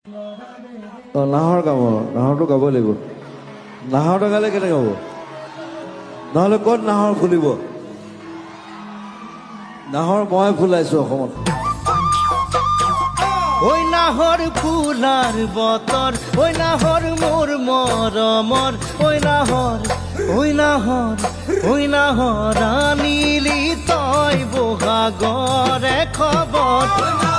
নাহৰ গাব নাহৰটো গাব লাগিব নাহৰ গালে কেনেকৈ হ'ব নহ'লে ক'ত নাহৰ ফুলিব নাহৰ মই ফুলাইছোঁ অসমত ঐ নাহৰ ফুলাৰ বতৰ ঐ নাহৰ মোৰ মৰমৰ ঐ নাহৰ আনিলি তই বহাগৰে খবৰ